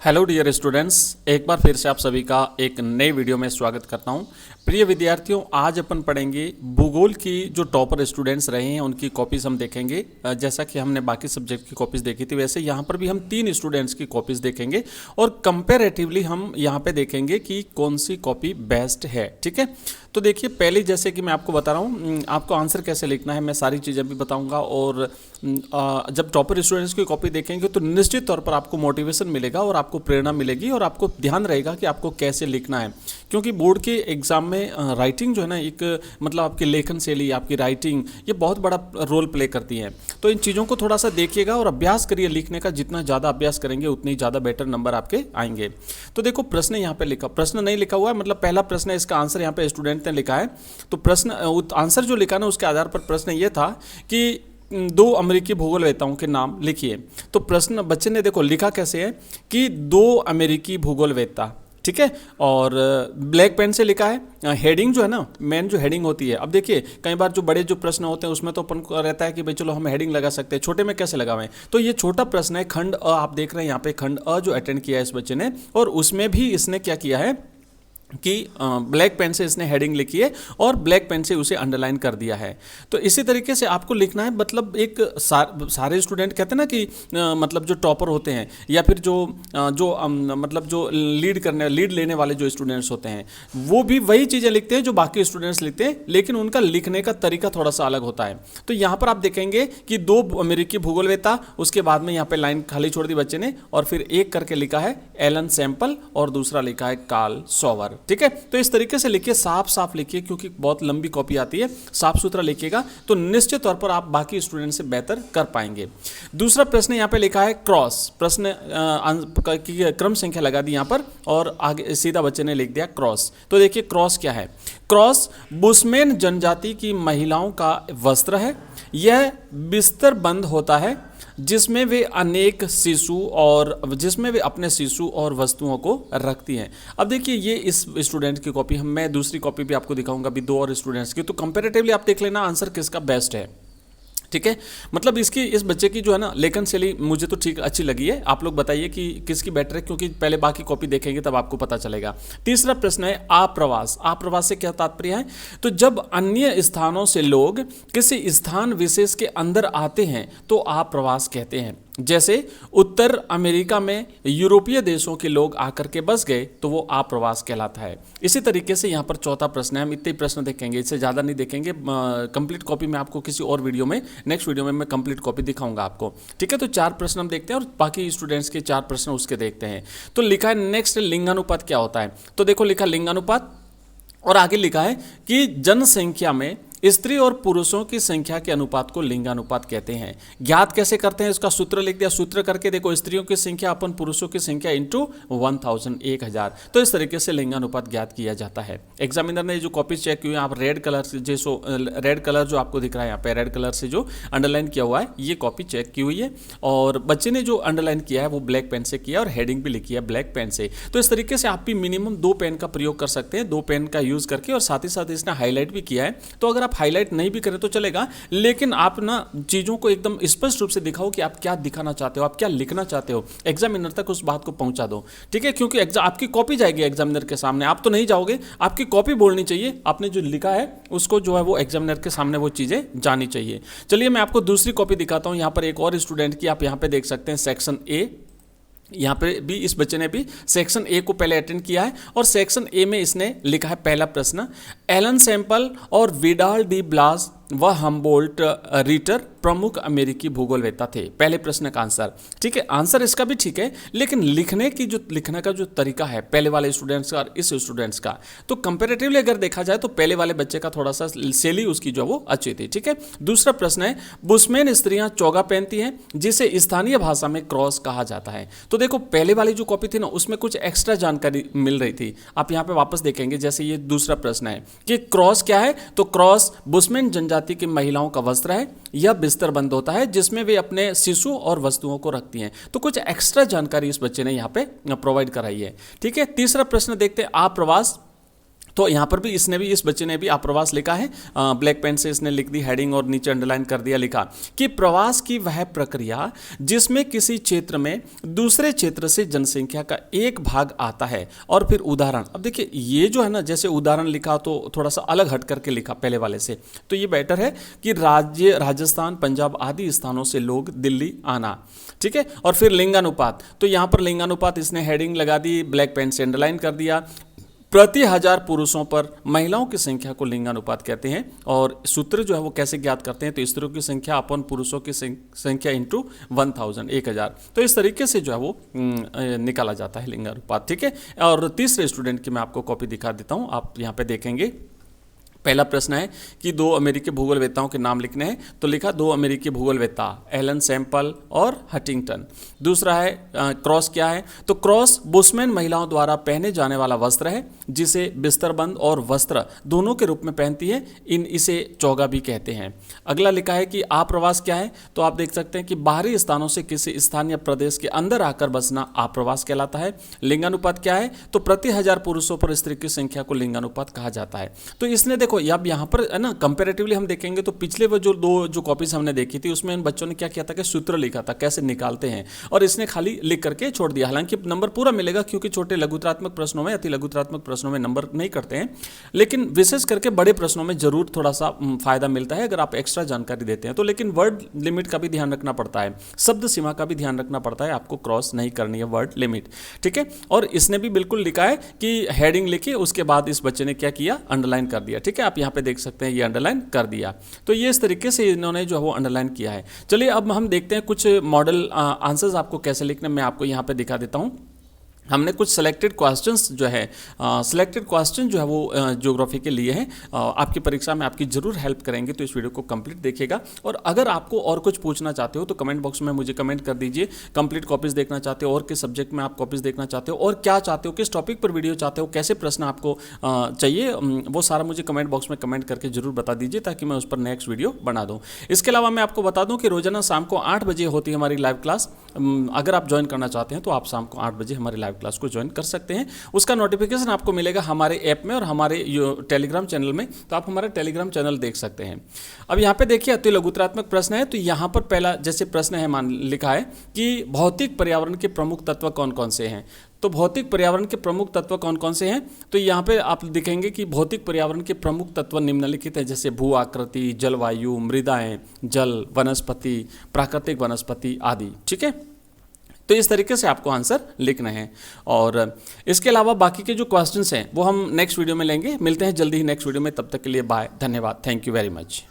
Hello dear students, एक बार फिर से आप सभी का एक नए वीडियो में स्वागत करता हूं। प्रिय विद्यार्थियों, आज अपन पढ़ेंगे भूगोल की जो टॉपर स्टूडेंट्स रहे हैं उनकी कॉपीज़ हम देखेंगे। जैसा कि हमने बाकी सब्जेक्ट की कॉपीज़ देखी थी, वैसे यहाँ पर भी हम 3 स्टूडेंट्स की कॉपीज़ देखेंगे और कंपेरेटिवली हम यहाँ पे देखेंगे कि कौन सी कॉपी बेस्ट है। ठीक है, तो देखिए, पहले जैसे कि मैं आपको बता रहा हूँ, आपको आंसर कैसे लिखना है मैं सारी चीज़ें भी बताऊँगा। और जब टॉपर स्टूडेंट्स की कॉपी देखेंगे तो निश्चित तौर पर आपको मोटिवेशन मिलेगा और आपको प्रेरणा मिलेगी और आपको ध्यान रहेगा कि आपको कैसे लिखना है। क्योंकि बोर्ड के एग्जाम में राइटिंग जो है ना, एक मतलब आपकी लेखन शैली, आपकी राइटिंग, ये बहुत बड़ा रोल प्ले करती है। तो इन चीज़ों को थोड़ा सा देखिएगा और अभ्यास करिए लिखने का। जितना ज़्यादा अभ्यास करेंगे उतनी ज़्यादा बेटर नंबर आपके आएंगे। तो देखो, प्रश्न यहाँ पे लिखा, प्रश्न नहीं लिखा हुआ है, मतलब पहला प्रश्न है, इसका आंसर यहाँ पे स्टूडेंट ने लिखा है। तो प्रश्न आंसर जो लिखा ना, उसके आधार पर प्रश्न ये था कि 2 अमेरिकी भूगोलवेताओं के नाम लिखिए। तो प्रश्न बच्चे ने देखो लिखा कैसे है कि 2 अमेरिकी भूगोलवेता, ठीक है, और ब्लैक पेन से लिखा है। हेडिंग जो है ना, मेन जो हेडिंग होती है, अब देखिए कई बार जो बड़े जो प्रश्न होते हैं उसमें तो अपन को रहता है कि भाई चलो हम हेडिंग लगा सकते हैं, छोटे में कैसे लगावें। तो ये छोटा प्रश्न है, खंड अ, आप देख रहे हैं यहाँ पे खंड अ जो अटेंड किया है इस बच्चे ने, और उसमें भी इसने क्या किया है कि ब्लैक पेन से इसने हेडिंग लिखी है और ब्लैक पेन से उसे अंडरलाइन कर दिया है। तो इसी तरीके से आपको लिखना है। मतलब एक सारे स्टूडेंट कहते हैं ना कि मतलब जो टॉपर होते हैं या फिर मतलब जो लीड लेने वाले जो स्टूडेंट्स होते हैं, वो भी वही चीज़ें लिखते हैं जो बाकी स्टूडेंट्स लिखते हैं, लेकिन उनका लिखने का तरीका थोड़ा सा अलग होता है। तो यहाँ पर आप देखेंगे कि 2 अमेरिकी भूगोलवेता, उसके बाद में यहाँ पे लाइन खाली छोड़ दी बच्चे ने, और फिर एक करके लिखा है एलन सैंपल और दूसरा लिखा है कार्ल सॉवर। ठीक है, तो इस तरीके से लिखिए, साफ साफ लिखिए, क्योंकि बहुत लंबी कॉपी आती है। साफ सुथरा लिखिएगा तो निश्चित तौर पर आप बाकी स्टूडेंट से बेहतर कर पाएंगे। दूसरा प्रश्न यहाँ पे लिखा है क्रॉस। प्रश्न की क्रम संख्या लगा दी यहाँ पर और आगे सीधा बच्चे ने लिख दिया क्रॉस। तो देखिए क्रॉस क्या है। क्रॉस बुशमैन जनजाति की महिलाओं का वस्त्र है। यह बिस्तर बंद होता है जिसमें वे अपने शिशु और वस्तुओं को रखती हैं। अब देखिए, ये इस स्टूडेंट की कॉपी, मैं दूसरी कॉपी भी आपको दिखाऊंगा अभी 2 और स्टूडेंट्स की। तो कंपैरेटिवली आप देख लेना आंसर किसका बेस्ट है। ठीक है, मतलब इस बच्चे की जो है ना लेखन शैली मुझे तो ठीक अच्छी लगी है। आप लोग बताइए कि किसकी बेटर है, क्योंकि पहले बाकी कॉपी देखेंगे तब आपको पता चलेगा। तीसरा प्रश्न है आप्रवास। आप्रवास से क्या तात्पर्य है? तो जब अन्य स्थानों से लोग किसी स्थान विशेष के अंदर आते हैं तो आप्रवास कहते हैं। जैसे उत्तर अमेरिका में यूरोपीय देशों के लोग आकर के बस गए तो वो आप्रवास कहलाता है। इसी तरीके से यहाँ पर चौथा प्रश्न है, हम इतने प्रश्न देखेंगे, इससे ज़्यादा नहीं देखेंगे। कंप्लीट कॉपी में आपको किसी और वीडियो में, नेक्स्ट वीडियो में मैं कंप्लीट कॉपी दिखाऊंगा आपको। ठीक है, तो 4 प्रश्न हम देखते हैं और बाकी स्टूडेंट्स के 4 प्रश्न उसके देखते हैं। तो लिखा है नेक्स्ट, लिंगानुपात क्या होता है। तो देखो लिखा लिंगानुपात, और आगे लिखा है कि जनसंख्या में स्त्री और पुरुषों की संख्या के अनुपात को लिंगानुपात कहते हैं। ज्ञात कैसे करते हैं, इसका सूत्र लिख दिया। सूत्र करके देखो, स्त्रियों की संख्या अपन पुरुषों की संख्या इंटू 1000। तो इस तरीके से लिंगानुपात ज्ञात किया जाता है। एग्जामिनर ने जो कॉपी चेक की हुई है, आप रेड कलर जो आपको दिख रहा है यहाँ पे, रेड कलर से जो अंडरलाइन किया हुआ है, ये कॉपी चेक की हुई है। और बच्चे ने जो अंडरलाइन किया है वो ब्लैक पेन से किया और हेडिंग भी लिखी है ब्लैक पेन से। तो इस तरीके से आप भी मिनिमम 2 पेन का प्रयोग कर सकते हैं, 2 पेन का यूज करके, और साथ ही साथ इसने हाईलाइट भी किया है। तो अगर आप हाईलाइट नहीं भी करें तो चलेगा, लेकिन आप ना चीजों को एकदम स्पष्ट रूप से दिखाओ कि आप क्या दिखाना चाहते हो, आप क्या लिखना चाहते हो, एग्जामिनर तक उस बात को पहुंचा दो। ठीक है, क्योंकि आपकी कॉपी जाएगी एग्जामिनर के सामने, आप तो नहीं जाओगे, आपकी कॉपी बोलनी चाहिए, आपने जो लिखा है उसको जो है वो एग्जामिनर के सामने वो चीजें जानी चाहिए। चलिए मैं आपको दूसरी कॉपी दिखाता हूं। यहाँ पर एक और स्टूडेंट की आप यहाँ पे देख सकते हैं, सेक्शन ए। यहाँ पे भी इस बच्चे ने भी सेक्शन ए को पहले अटेंड किया है और सेक्शन ए में इसने लिखा है पहला प्रश्न, एलन सैंपल और विडाल डी ब्लास व हम्बोल्ट रीटर प्रमुख अमेरिकी भूगोलवेता थे। पहले प्रश्न का आंसर। ठीक है, आंसर इसका भी ठीक है, लेकिन लिखने का जो तरीका है पहले वाले स्टूडेंट्स का और इस स्टूडेंट्स का, तो कंपैरेटिवली अगर देखा जाए तो पहले वाले बच्चे का थोड़ा सा शैली उसकी जो वो अच्छी थी। ठीक है, दूसरा प्रश्न है बुशमैन स्त्रियां चौगा पहनती हैं जिसे स्थानीय भाषा में क्रॉस कहा जाता है। तो देखो पहले वाली जो कॉपी थी ना, उसमें कुछ एक्स्ट्रा जानकारी मिल रही थी। आप यहाँ पे वापस देखेंगे, जैसे ये दूसरा प्रश्न है कि क्रॉस क्या है, तो क्रॉस बुशमैन जनजाति की महिलाओं का वस्त्र है। यह बिस्तर बंद होता है जिसमें वे अपने शिशु और वस्तुओं को रखती हैं। तो कुछ एक्स्ट्रा जानकारी इस बच्चे ने यहाँ पे प्रोवाइड कराई है। ठीक है, तीसरा प्रश्न देखते हैं आप्रवास। तो यहाँ पर भी इस बच्चे ने भी आप्रवास लिखा है, ब्लैक पेन से इसने लिख दी हेडिंग और नीचे अंडरलाइन कर दिया, लिखा कि प्रवास की वह प्रक्रिया जिसमें किसी क्षेत्र में दूसरे क्षेत्र से जनसंख्या का एक भाग आता है। और फिर उदाहरण, अब देखिए ये जो है ना, जैसे उदाहरण लिखा तो थोड़ा सा अलग हट करके लिखा पहले वाले से, तो ये बेटर है कि राज्य राजस्थान, पंजाब आदि स्थानों से लोग दिल्ली आना, ठीक है। और फिर लिंगानुपात, तो यहाँ पर लिंगानुपात इसने हेडिंग लगा दी, ब्लैक पेन से अंडरलाइन कर दिया। प्रति 1000 पुरुषों पर महिलाओं की संख्या को लिंगानुपात कहते हैं। और सूत्र जो है वो कैसे ज्ञात करते हैं, तो स्त्रियों की संख्या अपन पुरुषों की संख्या इंटू 1000। तो इस तरीके से जो है वो निकाला जाता है लिंगानुपात, ठीक है। और तीसरे स्टूडेंट की मैं आपको कॉपी दिखा देता हूँ, आप यहाँ पे देखेंगे। पहला प्रश्न है कि 2 अमेरिकी भूगोलवेत्ताओं के नाम लिखने हैं, तो लिखा 2 अमेरिकी भूगोलवेत्ता, एलन सैंपल और हंटिंगटन। दूसरा है क्रॉस क्या है, तो क्रॉस बुशमैन महिलाओं द्वारा पहने जाने वाला वस्त्र है, जिसे बिस्तरबंद और वस्त्र दोनों के रूप में पहनती है, इसे चौगा भी कहते हैं। अगला लिखा है कि आप्रवास क्या है, तो आप देख सकते हैं कि बाहरी स्थानों से किसी स्थान या प्रदेश के अंदर आकर बसना आप्रवास कहलाता है। लिंगानुपात क्या है, तो प्रति 1000 पुरुषों पर स्त्री की संख्या को लिंगानुपात कहा जाता है। तो इसने देखो अब यहाँ पर है ना, कंपैरेटिवली हम देखेंगे तो पिछले वो जो कॉपीज हमने देखी थी उसमें इन बच्चों ने क्या किया था कि सूत्र लिखा था कैसे निकालते हैं, और इसने खाली लिख करके छोड़ दिया। हालांकि नंबर पूरा मिलेगा क्योंकि छोटे लघुत्रात्मक प्रश्नों में, अति लघुत्रात्मक प्रश्नों में नंबर नहीं करते हैं, लेकिन विशेष करके बड़े प्रश्नों में जरूर थोड़ा सा फायदा मिलता है अगर आप एक्स्ट्रा जानकारी देते हैं तो। लेकिन वर्ड लिमिट का भी ध्यान रखना पड़ता है, शब्द सीमा का भी ध्यान रखना पड़ता है, आपको क्रॉस नहीं करनी है वर्ड लिमिट, ठीक है। और इसने भी बिल्कुल लिखा है कि हेडिंग लिखी, उसके बाद इस बच्चे ने क्या किया, अंडरलाइन कर दिया, ठीक है। आप यहाँ पे देख सकते हैं ये अंडरलाइन कर दिया। तो ये इस तरीके से इन्होंने जो है वो अंडरलाइन किया है। चलिए अब हम देखते हैं कुछ मॉडल आंसर्स आपको कैसे लिखना, मैं आपको यहाँ पे दिखा देता हूँ। हमने कुछ सिलेक्टेड क्वेश्चंस जो है सिलेक्टेड क्वेश्चन जो है वो ज्योग्राफी के लिए हैं, आपकी परीक्षा में आपकी जरूर हेल्प करेंगे, तो इस वीडियो को कंप्लीट देखिएगा। और अगर आपको और कुछ पूछना चाहते हो तो कमेंट बॉक्स में मुझे कमेंट कर दीजिए, कंप्लीट कॉपीज देखना चाहते हो और किस सब्जेक्ट में आप कॉपीज देखना चाहते हो और क्या चाहते हो, किस टॉपिक पर वीडियो चाहते हो, कैसे प्रश्न आपको चाहिए, वो सारा मुझे कमेंट बॉक्स में कमेंट करके जरूर बता दीजिए ताकि मैं उस पर नेक्स्ट वीडियो बना दूँ। इसके अलावा मैं आपको बता दूँ कि रोजाना शाम को 8 बजे होती है हमारी लाइव क्लास। अगर आप ज्वाइन करना चाहते हैं तो आप शाम को 8 बजे हमारी लाइव क्लास को ज्वाइन कर सकते हैं। उसका नोटिफिकेशन आपको मिलेगा हमारे ऐप में और हमारे टेलीग्राम चैनल में, तो आप हमारा टेलीग्राम चैनल देख सकते हैं। अब यहाँ पे देखिए अति लघुत्रात्मक प्रश्न है, तो यहाँ पर पहला जैसे प्रश्न है मान लिखा है कि भौतिक पर्यावरण के प्रमुख तत्व कौन कौन से हैं। तो भौतिक पर्यावरण के प्रमुख तत्व कौन कौन से हैं, तो यहाँ पे आप दिखेंगे कि भौतिक पर्यावरण के प्रमुख तत्व निम्नलिखित हैं, जैसे भू आकृति, जलवायु, मृदाएं, जल, वनस्पति, प्राकृतिक वनस्पति आदि, ठीक है। तो इस तरीके से आपको आंसर लिखना है। और इसके अलावा बाकी के जो क्वेश्चंस हैं वो हम नेक्स्ट वीडियो में लेंगे। मिलते हैं जल्दी ही नेक्स्ट वीडियो में, तब तक के लिए बाय, धन्यवाद, थैंक यू वेरी मच।